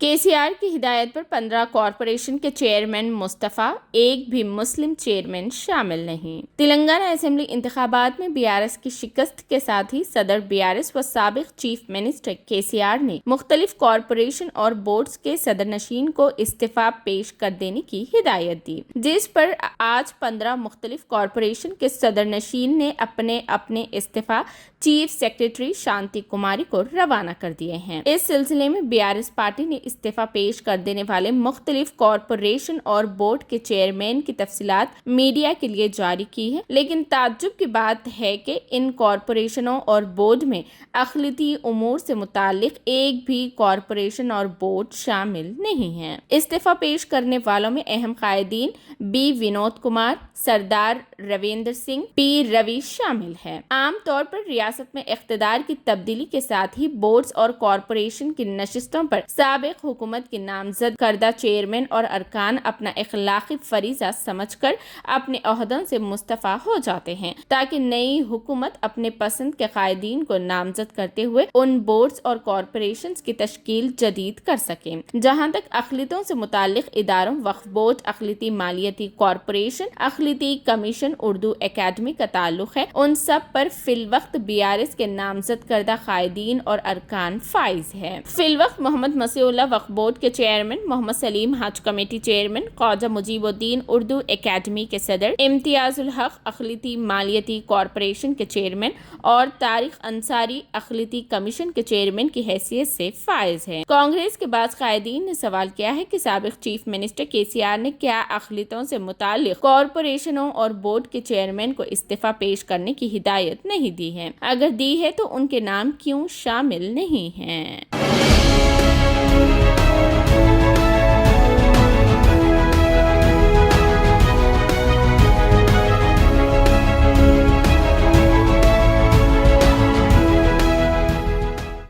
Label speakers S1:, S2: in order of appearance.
S1: KCR کی ہدایت پر 15 corporation کے چیئرمین مستعفی، ایک بھی مسلم چیئرمین شامل نہیں۔ تلنگانہ اسمبلی انتخابات میں BRS کی شکست کے ساتھ ہی صدر BRS و سابق چیف منسٹر KCR نے مختلف کارپوریشن اور بورڈز کے صدرنشین کو استعفیٰ پیش کر دینے کی ہدایت دی، جس پر آج 15 مختلف کارپوریشن کے صدرنشین نے اپنے استعفیٰ چیف سیکرٹری شانتی کماری کو روانہ کر دیے ہیں۔ اس سلسلے میں BRS پارٹی نے استعفیٰ پیش کر دینے والے مختلف کارپوریشن اور بورڈ کے چیئرمین کی تفصیلات میڈیا کے لیے جاری کی ہے، لیکن تعجب کی بات ہے کہ ان کارپوریشنوں اور بورڈ میں اقلیتی امور سے متعلق ایک بھی کارپوریشن اور بورڈ شامل نہیں ہے۔ استعفیٰ پیش کرنے والوں میں اہم قائدین B ونود کمار، سردار رویندر سنگھ، P روی شامل ہیں۔ عام طور پر ریاست میں اقتدار کی تبدیلی کے ساتھ ہی بورڈز اور کارپوریشن کی نشستوں پر سابق حکومت کے نامزد کردہ چیئرمین اور ارکان اپنا اخلاقی فریضہ سمجھ کر اپنے عہدوں سے مستعفی ہو جاتے ہیں، تاکہ نئی حکومت اپنے پسند کے قائدین کو نامزد کرتے ہوئے ان بورڈز اور کارپوریشنز کی تشکیل جدید کر سکیں۔ جہاں تک اقلیتوں سے متعلق اداروں، وقف بورڈ، اقلیتی مالیاتی کارپوریشن، اقلیتی کمیشن، اردو اکیڈمی کا تعلق ہے، ان سب پر فی الوقت BRS کے نامزد کردہ قائدین اور ارکان فائز ہیں۔ فی الوقت محمد مسیح اللہ وقف بورڈ کے چیئرمین، محمد سلیم حج کمیٹی چیئرمین، خواجہ مجیب الدین اردو اکیڈمی کے صدر، امتیاز الحق اقلیتی مالیاتی کارپوریشن کے چیئرمین اور طارق انصاری اقلیتی کمیشن کے چیئرمین کی حیثیت سے فائز ہیں۔ کانگریس کے بعض قائدین نے سوال کیا ہے کہ سابق چیف منسٹر KCR نے کیا اقلیتوں سے متعلق کارپوریشنوں اور بورڈ کے چیئرمین کو استعفیٰ پیش کرنے کی ہدایت نہیں دی ہے؟ اگر دی ہے تو ان کے نام کیوں شامل نہیں ہیں؟